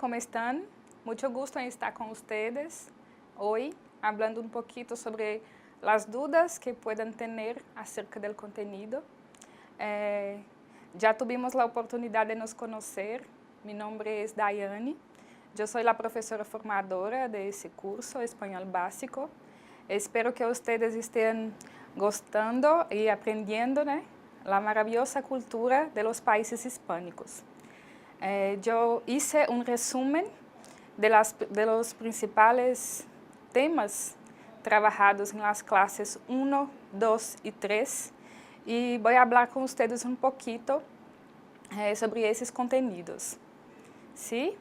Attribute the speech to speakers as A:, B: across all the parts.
A: ¿cómo están? Mucho gusto en estar con ustedes hoy, hablando un poquito sobre las dudas que puedan tener acerca del contenido. Ya tuvimos la oportunidad de nos conocer. Mi nombre es Daiane. Yo soy la profesora formadora de ese curso, Español Básico. Espero que ustedes estén gustando y aprendiendo, ¿no?, la maravillosa cultura de los países hispánicos. Yo hice un resumen de los principales temas trabajados en las clases 1, 2 y 3 y voy a hablar con ustedes un poquito sobre esos contenidos. ¿Sí?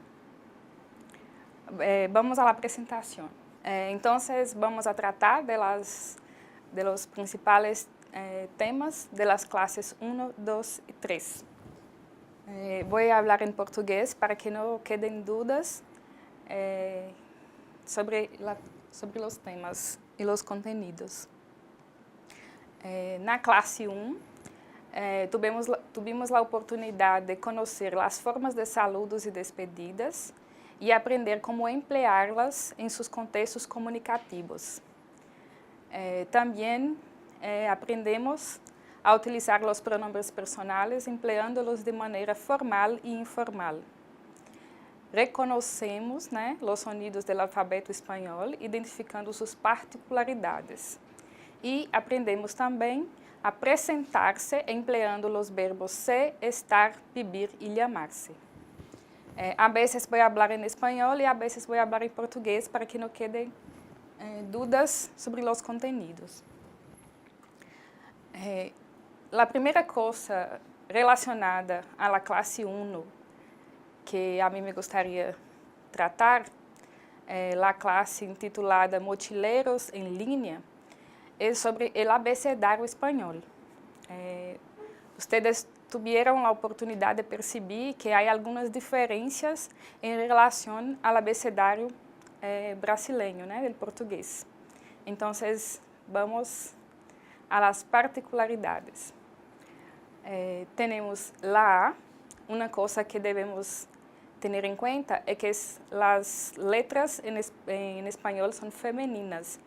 A: Vamos a la presentación. Entonces vamos a tratar de los principales temas de las clases 1, 2 y 3. Voy a hablar en portugués para que no queden dudas sobre los temas e los contenidos. Na classe 1, tivemos a oportunidade de conhecer as formas de saludos e despedidas e aprender como empleá-las em seus contextos comunicativos. Também aprendemos a utilizar os pronombres personales empleando-los de maneira formal e informal. Reconhecemos, né, os sonidos do alfabeto espanhol, identificando suas particularidades. E aprendemos também a apresentar-se empleando os verbos ser, estar, vivir e chamar-se. A vezes vou falar em espanhol e a vezes vou falar em português para que não quedem dúvidas sobre os contenidos. A primeira coisa relacionada à classe 1 que a mim me gostaria tratar é a classe intitulada Mochileros em Línea, é sobre o abecedário espanhol. Ustedes tiveram a oportunidade de perceber que há algumas diferenças em relação ao abecedário brasileiro, né, do português. Então, vamos às particularidades. Temos lá, uma coisa que devemos ter em conta é que as letras em espanhol são femininas.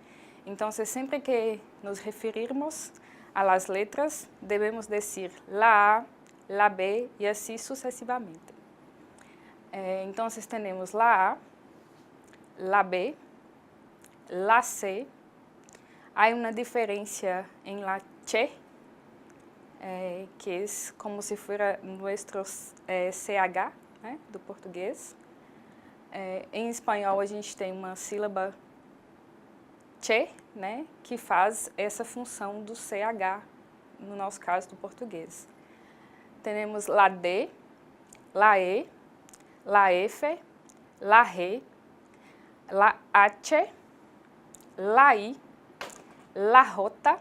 A: Então, sempre que nos referirmos a las letras, devemos dizer la A, la B e assim sucessivamente. Então, temos la A, la B, la C. Há uma diferença em la che, que é como se fosse nosso CH, né, do português. Em espanhol, a gente tem uma sílaba che, né, que faz essa função do CH, no nosso caso, do português. Temos la D, la E, la F, la R, la H, la I, la J.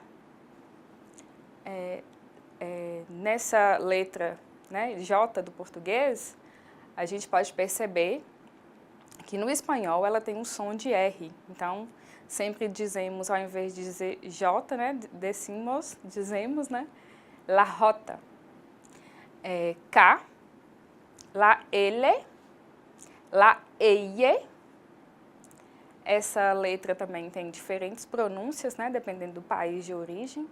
A: Nessa letra, né, J do português, a gente pode perceber que no espanhol ela tem um som de R. Então, sempre dizemos, ao invés de dizer J, né, dizemos, né, la J. K, la L, la EI. Essa letra também tem diferentes pronúncias, né, dependendo do país de origem.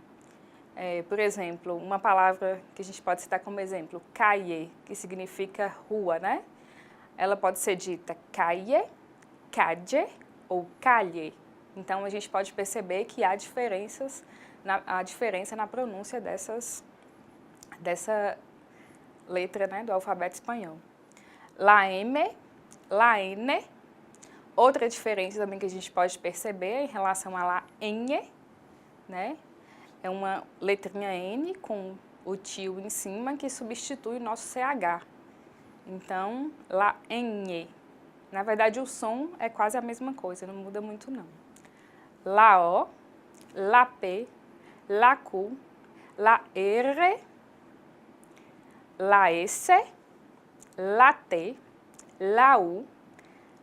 A: Por exemplo, uma palavra que a gente pode citar como exemplo, calle, que significa rua, né? Ela pode ser dita calle, calle ou calle. Então, a gente pode perceber que há diferença na pronúncia dessa letra, né, do alfabeto espanhol. La M, la N. Outra diferença também que a gente pode perceber em relação a la N, né? É uma letrinha N com o tio em cima que substitui o nosso CH. Então, la N. Na verdade, o som é quase a mesma coisa, não muda muito não. La O, la P, la Q, la R, la S, la T, la U,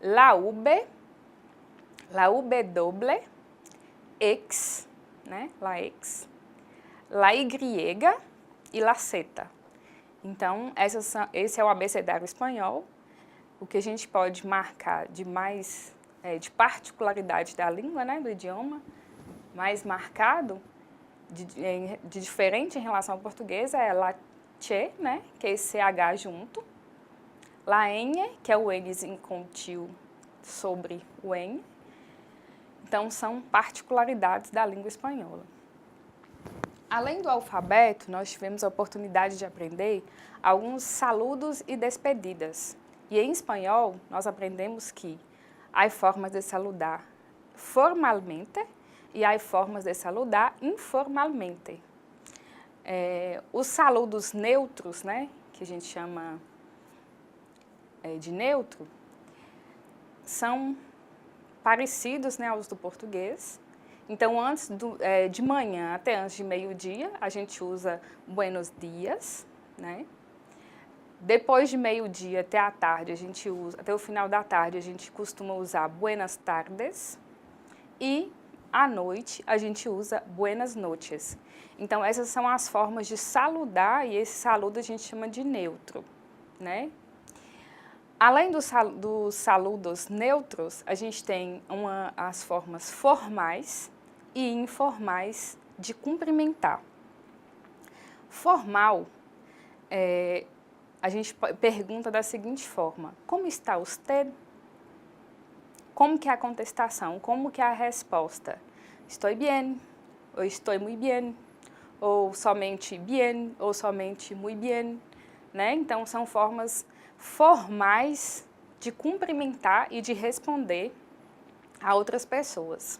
A: la UB, la UW, X, né? La X, la Y e la Z. Então, esse é o abecedário espanhol. o que a gente pode marcar de mais, de particularidade da língua, né, do idioma, mais marcado, de diferente em relação ao português, é la che, né, que é esse CH junto, la ñ, que é o Nzinho com o tio sobre o N. Então, são particularidades da língua espanhola. Além do alfabeto, nós tivemos a oportunidade de aprender alguns saludos e despedidas. E em espanhol, nós aprendemos que há formas de saludar formalmente e há formas de saludar informalmente. Os saludos neutros, né, que a gente chama de neutro, são parecidos, né, aos do português. Então, de manhã até antes de meio-dia, a gente usa buenos dias, né? Depois de meio-dia até a tarde, até o final da tarde, a gente costuma usar buenas tardes. E à noite, a gente usa buenas noches. Então, essas são as formas de saludar, e esse saludo a gente chama de neutro, né? Além dos saludos neutros, a gente tem as formas formais e informais de cumprimentar. Formal, a gente pergunta da seguinte forma: como está usted? Como que é a contestação? Como que é a resposta? Estou bien, ou estou muy bien, ou somente bien, ou somente muy bien, né? Então, são formas formais de cumprimentar e de responder a outras pessoas.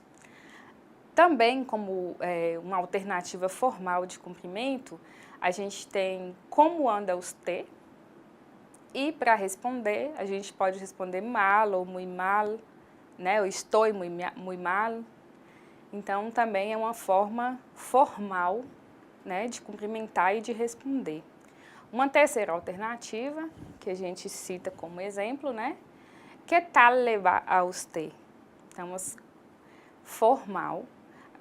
A: Também, como uma alternativa formal de cumprimento, a gente tem como anda usted, e para responder, a gente pode responder mal ou muy mal, né? Ou estou muy mal. Então, também é uma forma formal, né, de cumprimentar e de responder. Uma terceira alternativa, que a gente cita como exemplo, né? Que tal le va a usted? Então, formal.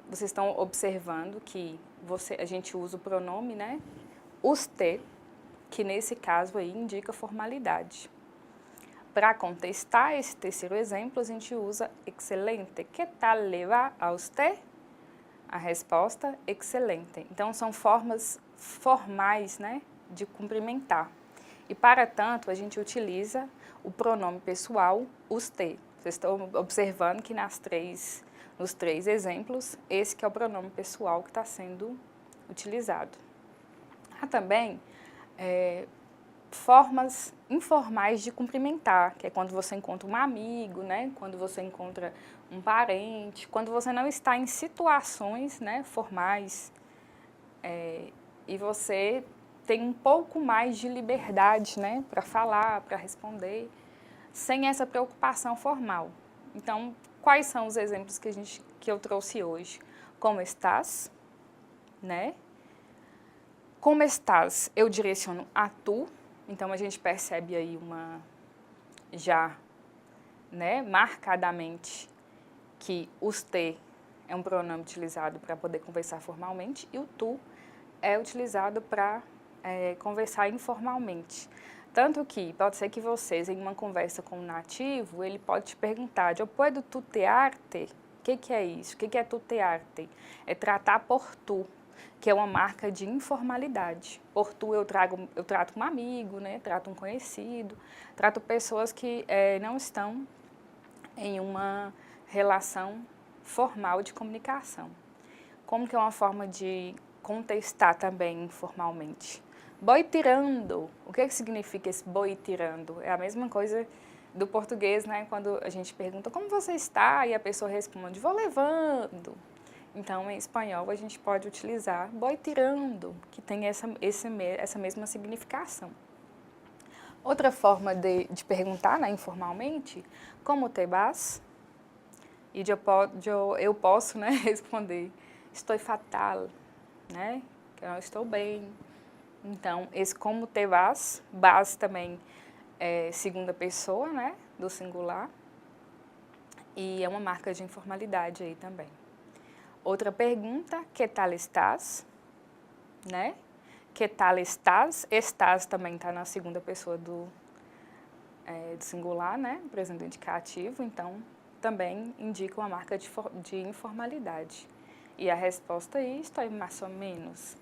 A: Vocês estão observando que a gente usa o pronome, né? Usted, que nesse caso aí indica formalidade. Para contestar esse terceiro exemplo, a gente usa excelente. Que tal le va a usted? A resposta, excelente. Então, são formas formais, né, de cumprimentar. E, para tanto, a gente utiliza o pronome pessoal usted. Vocês estão observando que nos três exemplos, esse que é o pronome pessoal que está sendo utilizado. Há também formas informais de cumprimentar, que é quando você encontra um amigo, né? Quando você encontra um parente, quando você não está em situações, né, formais, e você tem um pouco mais de liberdade, né, para falar, para responder, sem essa preocupação formal. Então, quais são os exemplos que eu trouxe hoje? Como estás, né? Como estás, eu direciono a tu, então a gente percebe aí né, marcadamente que usted é um pronome utilizado para poder conversar formalmente e o tu é utilizado para conversar informalmente. Tanto que pode ser que vocês, em uma conversa com um nativo, ele pode te perguntar: "Eu puedo tutearte?" O que é isso? O que é tutearte? É tratar por tu, que é uma marca de informalidade. Por tu eu trato um amigo, né? Trato um conhecido, trato pessoas que não estão em uma relação formal de comunicação. Como que é uma forma de contestar também informalmente? Boi tirando. O que significa esse boi tirando? É a mesma coisa do português, né? Quando a gente pergunta como você está e a pessoa responde vou levando. Então, em espanhol, a gente pode utilizar boi tirando, que tem essa mesma significação. Outra forma de perguntar, né, informalmente, como te vas? E eu posso, né, responder, estou fatal, né, que eu não estou bem. Então, esse como te vas também é segunda pessoa, né, do singular, e é uma marca de informalidade aí também. Outra pergunta, que tal estás? Né? Que tal estás? Estás também está na segunda pessoa de singular, né? Presente do indicativo, então também indica uma marca de informalidade. E a resposta aí está mais ou menos.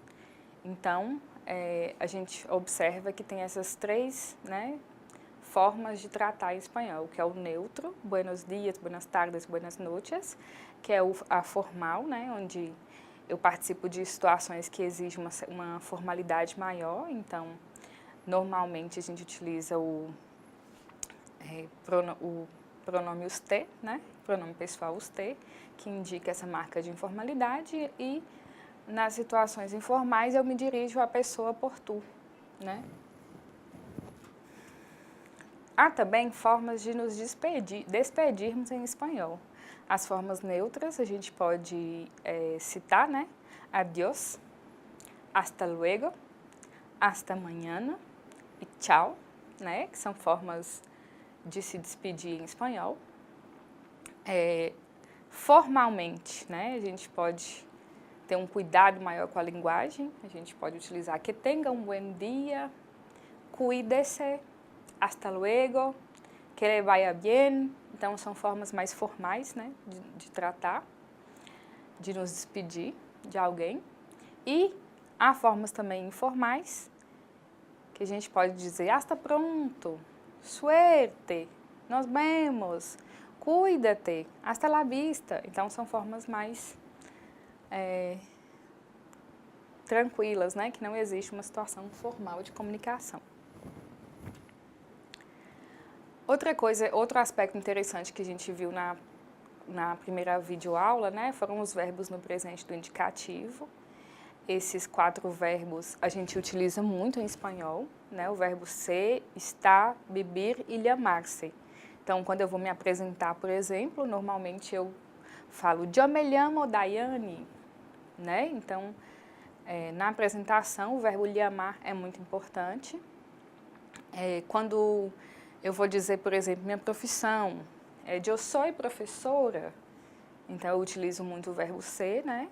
A: Então, a gente observa que tem essas três, né, formas de tratar em espanhol, que é o neutro, buenos dias, buenas tardes, buenas noches, que é a formal, né, onde eu participo de situações que exigem uma formalidade maior, então, normalmente a gente utiliza o pronome usted, né, pronome pessoal usted, que indica essa marca de informalidade, e nas situações informais eu me dirijo à pessoa por tu, né. Há também formas de nos despedirmos em espanhol. As formas neutras a gente pode citar, né? Adiós, hasta luego, hasta mañana e tchau, né? Que são formas de se despedir em espanhol. Formalmente, né? A gente pode ter um cuidado maior com a linguagem. A gente pode utilizar que tenga um buen día, cuídese, hasta luego, que le vaya bien. Então, são formas mais formais, né, de tratar, de nos despedir de alguém. E há formas também informais, que a gente pode dizer hasta pronto, suerte, nos vemos, cuídate, hasta la vista. Então, são formas mais tranquilas, né, que não existe uma situação formal de comunicação. Outro aspecto interessante que a gente viu na primeira videoaula, né, foram os verbos no presente do indicativo. Esses 4 verbos a gente utiliza muito em espanhol, né, o verbo ser, estar, beber e llamar-se. Então, quando eu vou me apresentar, por exemplo, normalmente eu falo, yo me llamo Daiane, né, então, na apresentação, o verbo llamar é muito importante. Quando eu vou dizer, por exemplo, minha profissão, eu sou professora, então eu utilizo muito o verbo ser, né?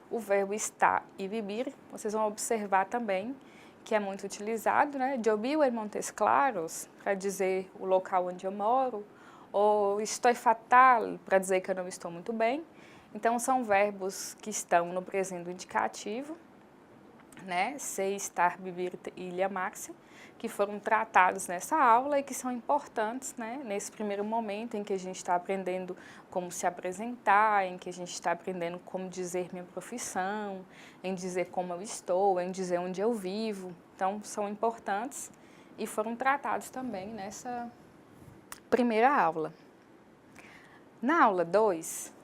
A: O verbo estar e vivir, vocês vão observar também que é muito utilizado, né? Eu vivo em Montes Claros, para dizer o local onde eu moro, ou estou fatal, para dizer que eu não estou muito bem. Então, são verbos que estão no presente do indicativo, né? Ser, estar, viver e llamar-se, que foram tratados nessa aula e que são importantes, né, nesse primeiro momento em que a gente está aprendendo como se apresentar, em que a gente está aprendendo como dizer minha profissão, em dizer como eu estou, em dizer onde eu vivo. Então, são importantes e foram tratados também nessa primeira aula. Na aula 2,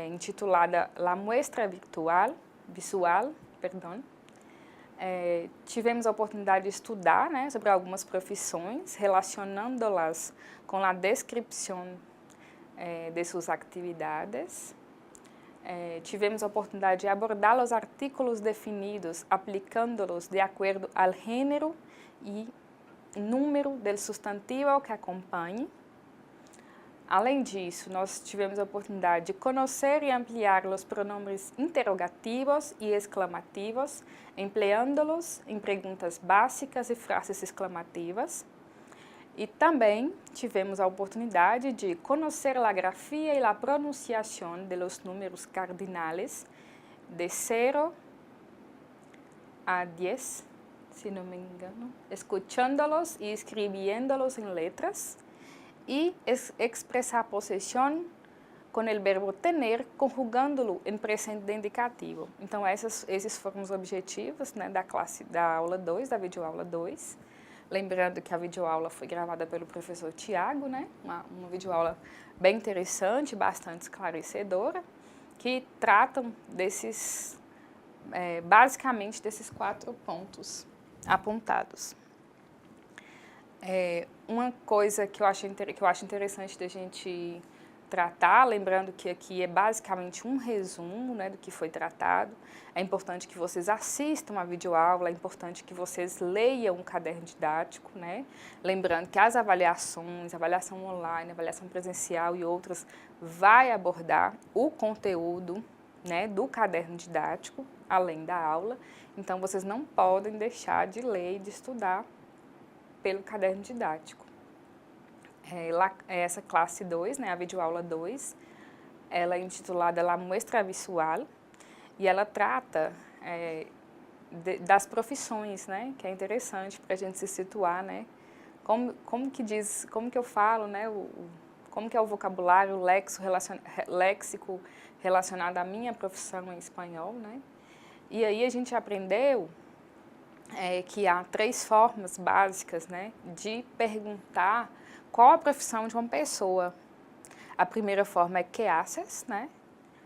A: intitulada La muestra visual, tivemos a oportunidade de estudar, né, sobre algumas profissões, relacionando-las com a descrição de suas atividades. Tivemos a oportunidade de abordar os artículos definidos, aplicando-los de acordo ao gênero e número do substantivo que acompanhe. Além disso, nós tivemos a oportunidade de conhecer e ampliar os pronomes interrogativos e exclamativos, empleando-los em perguntas básicas e frases exclamativas. E também tivemos a oportunidade de conhecer a grafia e a pronunciação dos números cardinais de 0 a 10, se não me engano, escuchando-los e escrevendo-los em letras, e expressar possessão com o verbo tener, conjugando-lo em presente de indicativo. Então, esses foram os objetivos, né, da aula 2, da videoaula 2. Lembrando que a videoaula foi gravada pelo professor Tiago, né, uma videoaula bem interessante, bastante esclarecedora, que tratam basicamente desses 4 pontos apontados. Uma coisa que eu acho interessante da gente tratar, lembrando que aqui é basicamente um resumo, né, do que foi tratado. É importante que vocês assistam a videoaula, é importante que vocês leiam o caderno didático, né? Lembrando que as avaliações, avaliação online, avaliação presencial e outras, vai abordar o conteúdo, né, do caderno didático, além da aula. Então, vocês não podem deixar de ler e de estudar pelo caderno didático. Essa classe 2, né, a videoaula 2, ela é intitulada La Muestra Visual e ela trata das profissões, né, que é interessante para a gente se situar, né, como que eu falo, né, como que é o vocabulário, o léxico relacionado à minha profissão em espanhol, né, e aí a gente aprendeu que há 3 formas básicas, né, de perguntar qual a profissão de uma pessoa. A primeira forma é ¿qué haces?, né?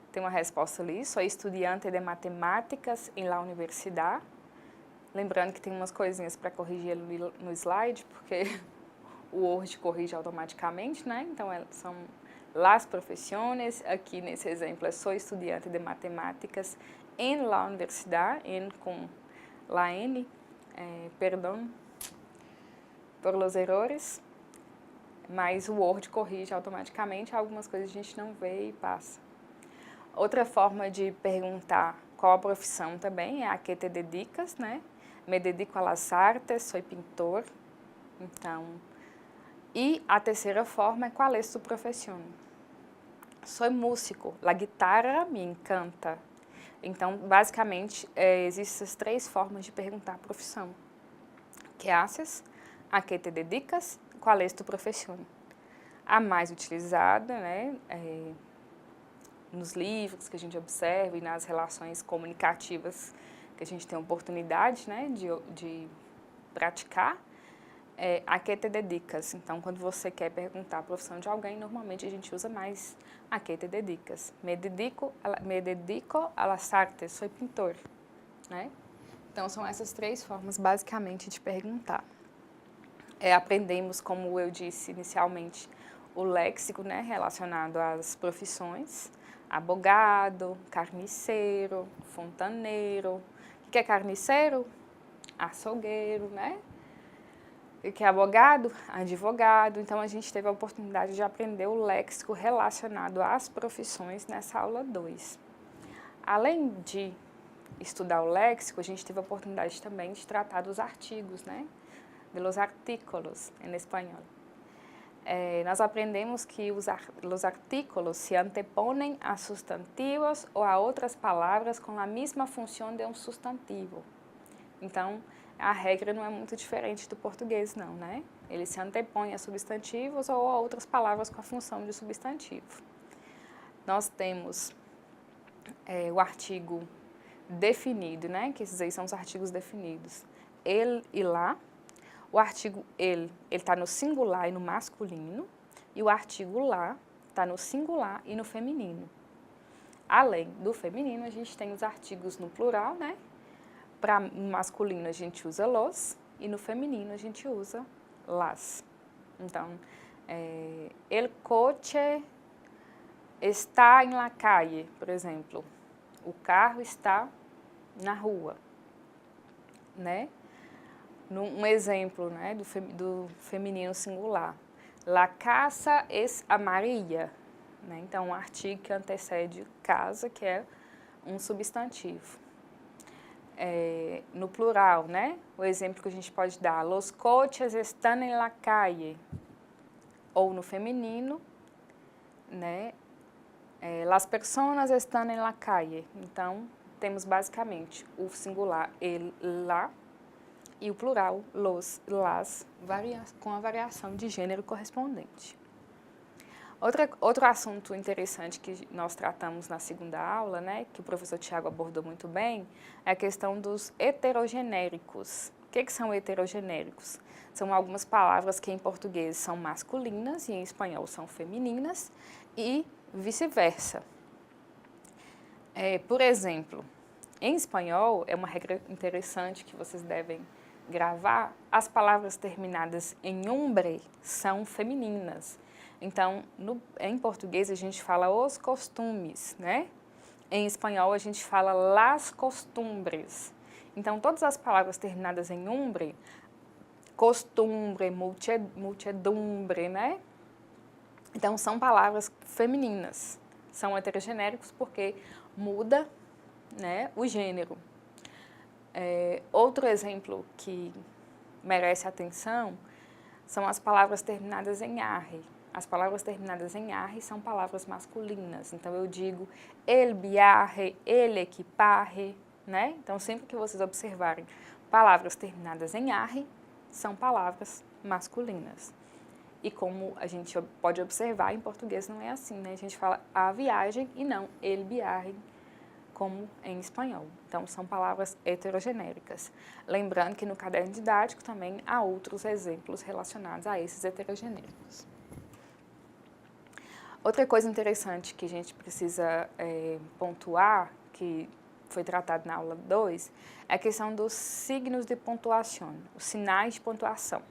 A: Tem uma resposta ali, sou estudante de matemáticas em la universidade. Lembrando que tem umas coisinhas para corrigir ali no slide, porque o Word corrige automaticamente, né? Então, são las profissões. Aqui nesse exemplo é sou estudante de matemáticas em la universidade, em com la N, perdão por los errores. Mas o Word corrige automaticamente, algumas coisas a gente não vê e passa. Outra forma de perguntar qual a profissão também é a que te dedicas, né? Me dedico a las artes, sou pintor. Então, e a terceira forma é qual es tu profesión? Sou músico, la guitarra me encanta. Então, basicamente, existem essas 3 formas de perguntar a profissão. ¿Qué haces? A que te dedicas? Qual es tu profesión? A mais utilizada, né, nos livros que a gente observa e nas relações comunicativas que a gente tem oportunidade, né, de praticar, a que te dedicas. Então, quando você quer perguntar a profissão de alguém, normalmente a gente usa mais a que te dedicas. Me dedico a las artes, sou pintor, né? Então, são essas 3 formas, basicamente, de perguntar. Aprendemos, como eu disse inicialmente, o léxico, né, relacionado às profissões, abogado, carniceiro, fontaneiro. O que é carniceiro? Açougueiro, né? O que é abogado? Advogado. Então, a gente teve a oportunidade de aprender o léxico relacionado às profissões nessa aula 2. Além de estudar o léxico, a gente teve a oportunidade também de tratar dos artigos, né? De los artículos em espanhol. Nós aprendemos que os artículos se anteponem a substantivos ou a outras palavras com a mesma função de um substantivo. Então, a regra não é muito diferente do português, não, né? Ele se antepõe a substantivos ou a outras palavras com a função de substantivo. Nós temos o artigo definido, né? Que esses aí são os artigos definidos. Ele e lá. O artigo ele está no singular e no masculino, e o artigo lá está no singular e no feminino. Além do feminino, a gente tem os artigos no plural, né? Para masculino a gente usa los, e no feminino a gente usa las. Então, el coche está en la calle, por exemplo. O carro está na rua, né? Um exemplo, né, do feminino singular. La casa es amarilla. Né? Então, um artigo que antecede casa, que é um substantivo. No plural, né, o exemplo que a gente pode dar, los coches están en la calle. Ou no feminino, né, las personas están en la calle. Então, temos basicamente o singular el, la, e o plural, los, las, com a variação de gênero correspondente. Outro assunto interessante que nós tratamos na segunda aula, né, que o professor Tiago abordou muito bem, é a questão dos heterogenéricos. O que são heterogenéricos? São algumas palavras que em português são masculinas e em espanhol são femininas e vice-versa. Por exemplo, em espanhol, é uma regra interessante que vocês devem gravar, as palavras terminadas em umbre são femininas. Então, em português a gente fala os costumes, né? Em espanhol a gente fala las costumbres. Então, todas as palavras terminadas em umbre, costumbre, muchedumbre, né? Então, são palavras femininas. São heterogenéricos porque muda, né, o gênero. Outro exemplo que merece atenção são as palavras terminadas em arre. As palavras terminadas em arre são palavras masculinas. Então, eu digo el viaje, el equipaje, né? Então, sempre que vocês observarem palavras terminadas em arre, são palavras masculinas. E como a gente pode observar, em português não é assim, né? A gente fala a viagem e não el viaje, como em espanhol. Então, são palavras heterogenéricas. Lembrando que no caderno didático também há outros exemplos relacionados a esses heterogenéricos. Outra coisa interessante que a gente precisa pontuar, que foi tratado na aula 2, é a questão dos signos de pontuação, os sinais de pontuação.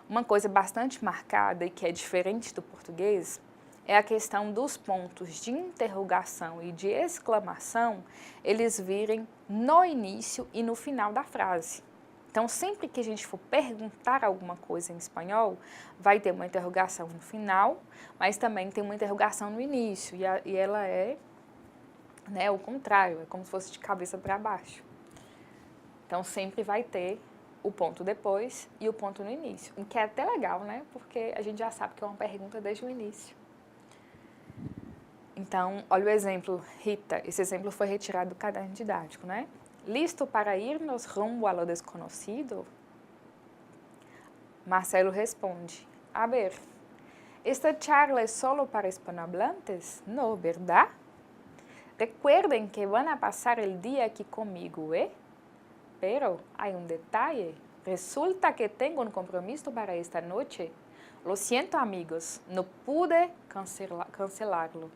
A: Uma coisa bastante marcada e que é diferente do português é a questão dos pontos de interrogação e de exclamação, eles virem no início e no final da frase. Então, sempre que a gente for perguntar alguma coisa em espanhol, vai ter uma interrogação no final, mas também tem uma interrogação no início, e ela é, né, o contrário, é como se fosse de cabeça para baixo. Então, sempre vai ter o ponto depois e o ponto no início, o que é até legal, né, porque a gente já sabe que é uma pergunta desde o início. Então, olha o exemplo, Rita, esse exemplo foi retirado do caderno didático, né? Listo para irnos rumbo a lo desconocido? Marcelo responde, a ver, esta charla es solo para hispanohablantes? No, ¿verdad? Recuerden que van a pasar el día aquí conmigo, ¿eh? Pero hay un detalle. Resulta que tengo un compromiso para esta noche. Lo siento, amigos, no pude cancelarlo.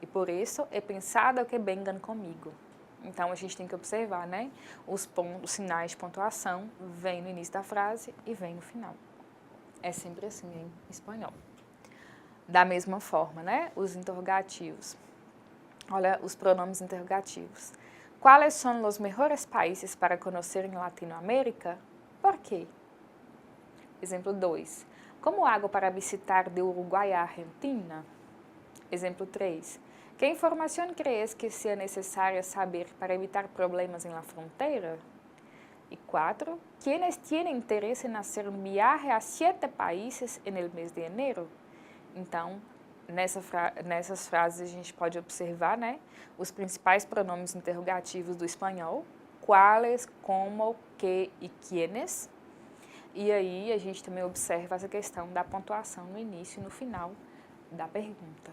A: E por isso é pensado que venham comigo. Então, a gente tem que observar, né? Os sinais de pontuação vêm no início da frase e vêm no final. É sempre assim em espanhol. Da mesma forma, né? Os interrogativos. Olha os pronomes interrogativos. Quais são os melhores países para conhecer em Latinoamérica? Por quê? Exemplo 2. Como hago para visitar de Uruguai a Argentina? Exemplo 3. ¿Qué información crees que sea necesaria saber para evitar problemas en la frontera? Y 4. ¿Quiénes tienen interés en hacer un viaje a 7 países en el mes de enero? Então, nessas frases a gente pode observar, né, os principais pronomes interrogativos do espanhol, quais, como, que e quiénes. E aí a gente também observa essa questão da pontuação no início e no final da pergunta.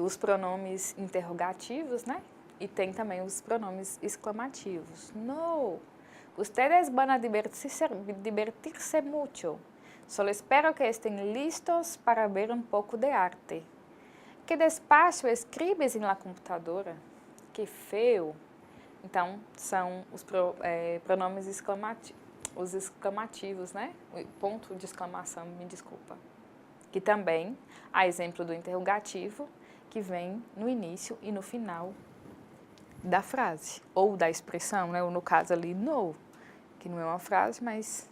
A: Os pronomes interrogativos, né? E tem também os pronomes exclamativos. No, ustedes van a divertirse mucho. Solo espero que estén listos para ver un poco de arte. Que despacio escribes en la computadora. Que feio. Então, são os pronomes exclamativos, né? O ponto de exclamação, me desculpa. Que também há exemplo do interrogativo, que vem no início e no final da frase, ou da expressão, né? Ou no caso ali, no, que não é uma frase, mas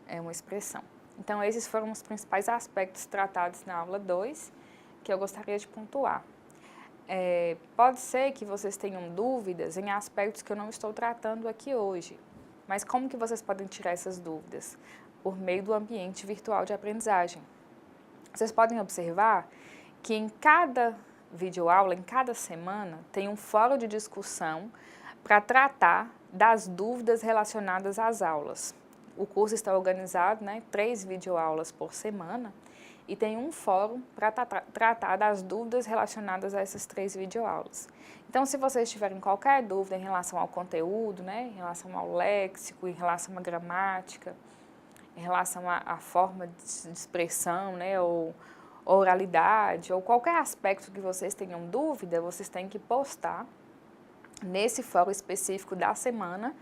A: é uma expressão. Então, esses foram os principais aspectos tratados na aula 2, que eu gostaria de pontuar. Pode ser que vocês tenham dúvidas em aspectos que eu não estou tratando aqui hoje, mas como que vocês podem tirar essas dúvidas? Por meio do ambiente virtual de aprendizagem. Vocês podem observar que em cada videoaula, em cada semana, tem um fórum de discussão para tratar das dúvidas relacionadas às aulas. O curso está organizado, né, 3 videoaulas por semana, e tem um fórum para tratar das dúvidas relacionadas a essas 3 videoaulas. Então, se vocês tiverem qualquer dúvida em relação ao conteúdo, né, em relação ao léxico, em relação à gramática, em relação à forma de expressão, né, ou oralidade, ou qualquer aspecto que vocês tenham dúvida, vocês têm que postar nesse fórum específico da semana,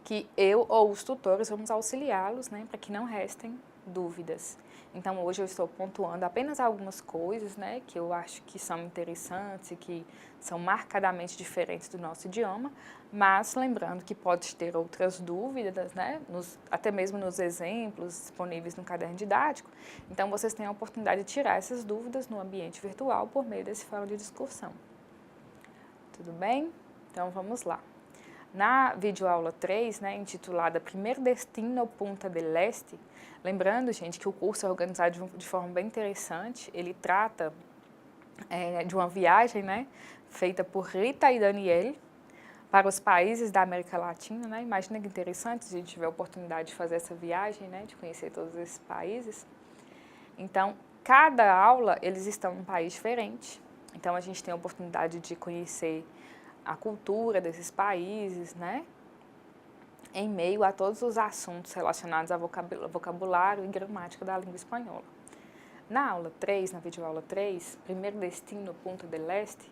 A: que eu ou os tutores vamos auxiliá-los, né, para que não restem dúvidas. Então, hoje eu estou pontuando apenas algumas coisas, né, que eu acho que são interessantes e que são marcadamente diferentes do nosso idioma, mas lembrando que pode ter outras dúvidas, né, até mesmo nos exemplos disponíveis no caderno didático. Então, vocês têm a oportunidade de tirar essas dúvidas no ambiente virtual por meio desse fórum de discussão. Tudo bem? Então, vamos lá. Na videoaula 3, né, intitulada Primer Destino Punta del Este, lembrando, gente, que o curso é organizado de forma bem interessante, ele trata de uma viagem, né, feita por Rita e Daniel para os países da América Latina, né? Imagina que interessante se a gente tiver a oportunidade de fazer essa viagem, né, de conhecer todos esses países. Então, cada aula, eles estão em um país diferente, então a gente tem a oportunidade de conhecer a cultura desses países, né, em meio a todos os assuntos relacionados ao vocabulário e gramática da língua espanhola. Na aula 3, na videoaula 3, Primer Destino Punta del Este,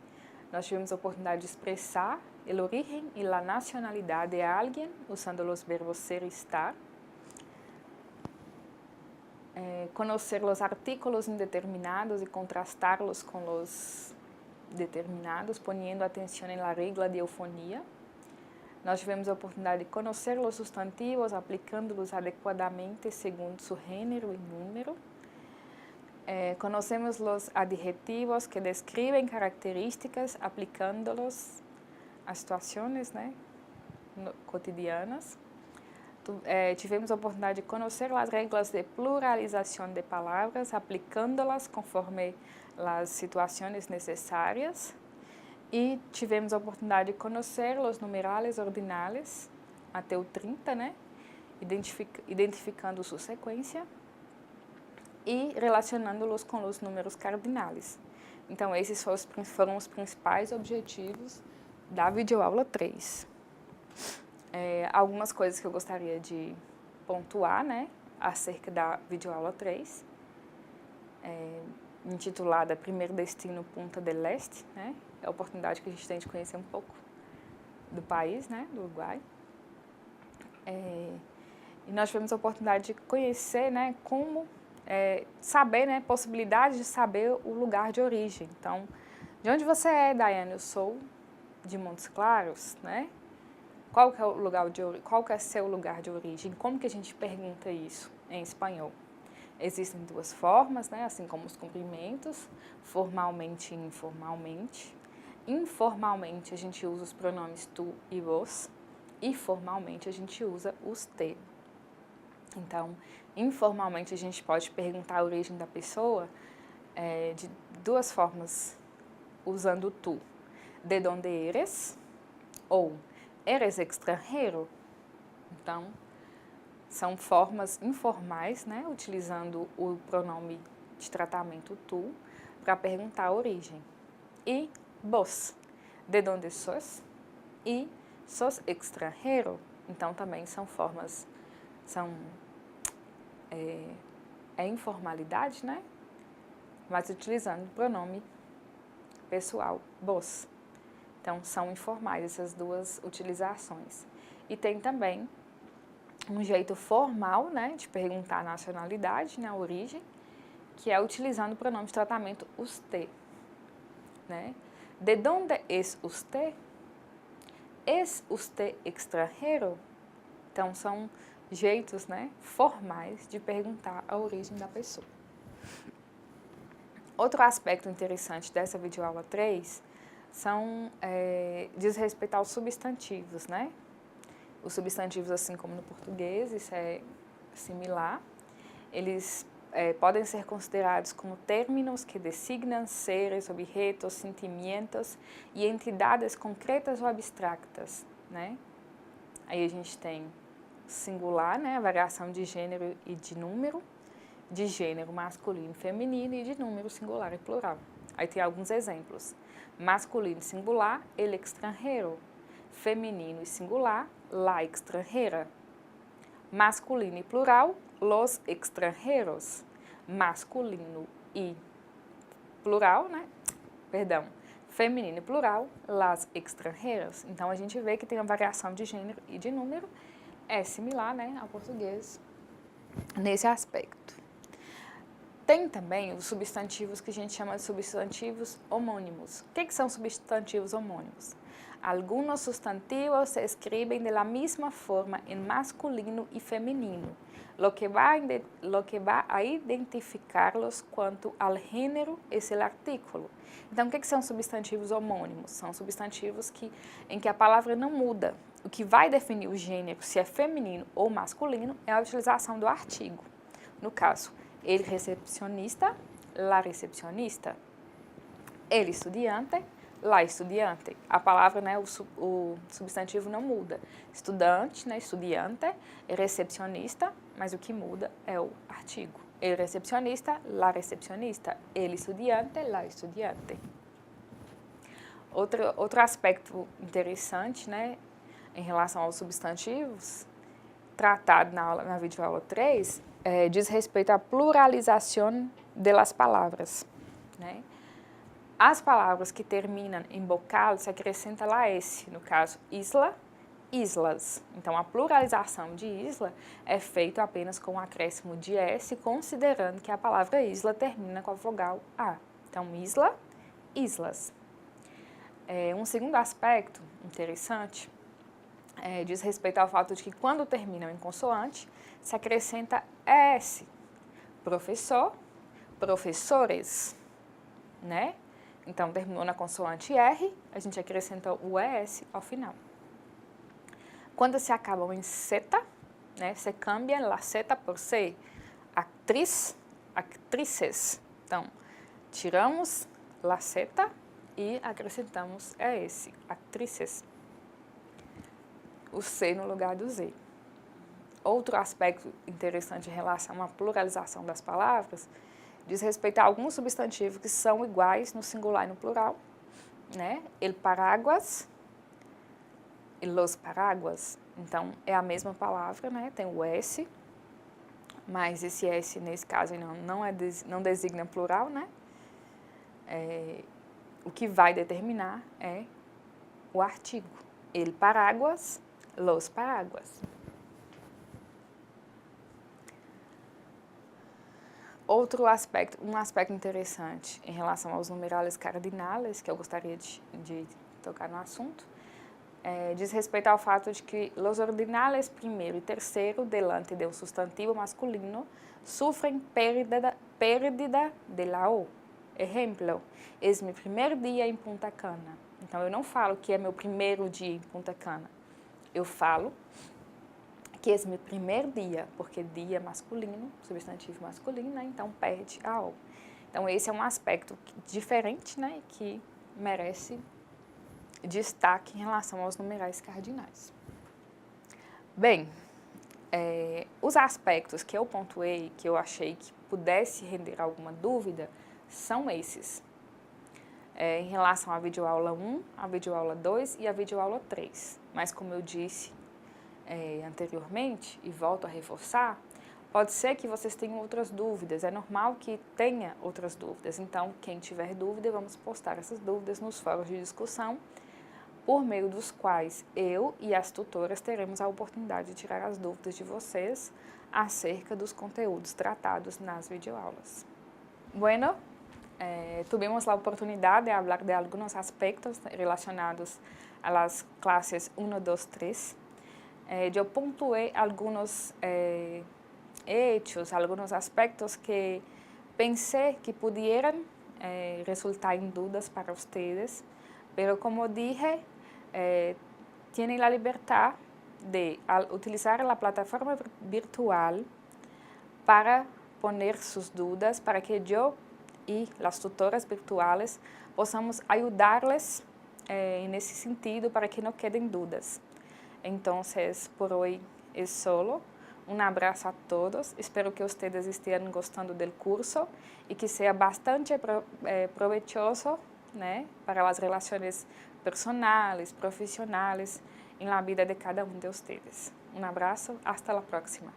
A: nós tivemos a oportunidade de expressar o origen e a nacionalidade de alguém usando os verbos ser e estar, conhecer os artículos indeterminados e contrastá-los com os determinados, poniendo atenção na regra de eufonia. Nós tivemos a oportunidade de conhecer os substantivos, aplicando-los adequadamente segundo seu gênero e número. Conhecemos os adjetivos que descrevem características, aplicando-los a situações, né, cotidianas. Tivemos a oportunidade de conhecer as regras de pluralização de palavras, aplicando-las conforme as situações necessárias. E tivemos a oportunidade de conhecer os numerales ordinales, até o 30, né, identificando sua sequência e relacionando-los com os números cardinais. Então, esses foram os principais objetivos da videoaula 3. Algumas coisas que eu gostaria de pontuar, né, acerca da videoaula 3, intitulada Primeiro Destino Punta del Este, né, é a oportunidade que a gente tem de conhecer um pouco do país, né, do Uruguai. E nós tivemos a oportunidade de conhecer, né, como saber, né, possibilidade de saber o lugar de origem. Então, de onde você é, Daiane? Eu sou de Montes Claros, né? Qual que é seu lugar de origem? Como que a gente pergunta isso em espanhol? Existem duas formas, né? Assim como os cumprimentos, formalmente e informalmente. Informalmente a gente usa os pronomes tu e vos, e formalmente a gente usa os te. Então, informalmente a gente pode perguntar a origem da pessoa de duas formas, usando tu. De donde eres? Ou eres extranjero? Então, são formas informais, né, utilizando o pronome de tratamento tu para perguntar a origem. E vos, de donde sos? E sos extranjero? Então, também são formas, informalidade, né, mas utilizando o pronome pessoal, vos. Então, são informais essas duas utilizações. E tem também um jeito formal, né, de perguntar a nacionalidade, né, a origem, que é utilizando o pronome de tratamento usted, né? De donde es usted? Es usted extranjero? Então, são jeitos, né, formais de perguntar a origem da pessoa. Outro aspecto interessante dessa videoaula 3 diz respeito aos substantivos, né? Os substantivos, assim como no português, isso é similar. Eles podem ser considerados como términos que designam seres, objetos, sentimentos e entidades concretas ou abstractas, né? Aí a gente tem singular, né, a variação de gênero e de número, de gênero masculino e feminino e de número singular e plural. Aí tem alguns exemplos. Masculino e singular, el extranjero. Feminino e singular, la extranjera. Masculino e plural, los extranjeros. Masculino e plural, né? Perdão. Feminino e plural, las extranjeras. Então, a gente vê que tem uma variação de gênero e de número, é similar, né, ao português nesse aspecto. Tem também os substantivos que a gente chama de substantivos homônimos. O que são substantivos homônimos? Algunos sustantivos se escriben de la misma forma en masculino y femenino, lo que va a identificarlos quanto al género es el artículo. Então, o que são substantivos homônimos? São substantivos em que a palavra não muda, o que vai definir o gênero, se é feminino ou masculino, é a utilização do artigo. No caso, el recepcionista, la recepcionista, el estudiante, la estudiante. A palavra, né, o substantivo não muda. Estudante, né, estudiante, recepcionista, mas o que muda é o artigo. El recepcionista, la recepcionista, el estudiante, la estudiante. Outro aspecto interessante, né, em relação aos substantivos, tratado na videoaula 3, diz respeito à pluralização das palavras, né? As palavras que terminam em vogal se acrescenta lá S, no caso isla, islas. Então, a pluralização de isla é feita apenas com o acréscimo de S, considerando que a palavra isla termina com a vogal A. Então, isla, islas. Um segundo aspecto interessante diz respeito ao fato de que quando terminam em consoante, se acrescenta ES. Professor, professores, né? Então, terminou na consoante R, a gente acrescenta o ES ao final. Quando se acabam em zeta, né, se cambia la zeta por C. Actriz, actrices. Então, tiramos la zeta e acrescentamos ES, actrices. O C no lugar do Z. Outro aspecto interessante em relação à pluralização das palavras diz respeito a alguns substantivos que são iguais no singular e no plural, né? El paraguas e los paraguas. Então, é a mesma palavra, né? Tem o S, mas esse S, nesse caso, não designa plural, né? O que vai determinar é o artigo. El paraguas, los paraguas. Um aspecto interessante em relação aos numerales cardinales, que eu gostaria de tocar no assunto, diz respeito ao fato de que os ordinales primeiro e terceiro, delante de um substantivo masculino, sofrem pérdida de la O. Exemplo, es mi primer dia em Punta Cana. Então, eu não falo que é meu primeiro dia em Punta Cana. Eu falo que esse é meu primeiro dia, porque dia é masculino, substantivo masculino, né? Então perde a O. Então esse é um aspecto diferente, né? Que merece destaque em relação aos numerais cardinais. Bem, os aspectos que eu pontuei, que eu achei que pudesse render alguma dúvida, são esses. Em relação à videoaula 1, à videoaula 2 e à videoaula 3. Mas como eu disse anteriormente, e volto a reforçar, pode ser que vocês tenham outras dúvidas, é normal que tenha outras dúvidas. Então, quem tiver dúvida, vamos postar essas dúvidas nos fóruns de discussão, por meio dos quais eu e as tutoras teremos a oportunidade de tirar as dúvidas de vocês acerca dos conteúdos tratados nas videoaulas. Bueno, tuvimos a oportunidade de falar de alguns aspectos relacionados a las clases 1, 2, 3. Eu pontuei alguns hechos, alguns aspectos que pensei que pudieran resultar em dúvidas para vocês, pero como dije, tienen la libertad de utilizar la plataforma virtual para poner sus dudas, para que yo y las tutoras virtuales possamos ayudarles en ese sentido para que no queden dudas. Entonces, por hoy es solo. Un abrazo a todos. Espero que ustedes estén gostando del curso y que sea bastante provechoso, ¿no? Para las relaciones personales, profesionales, en la vida de cada uno de ustedes. Un abrazo, hasta la próxima.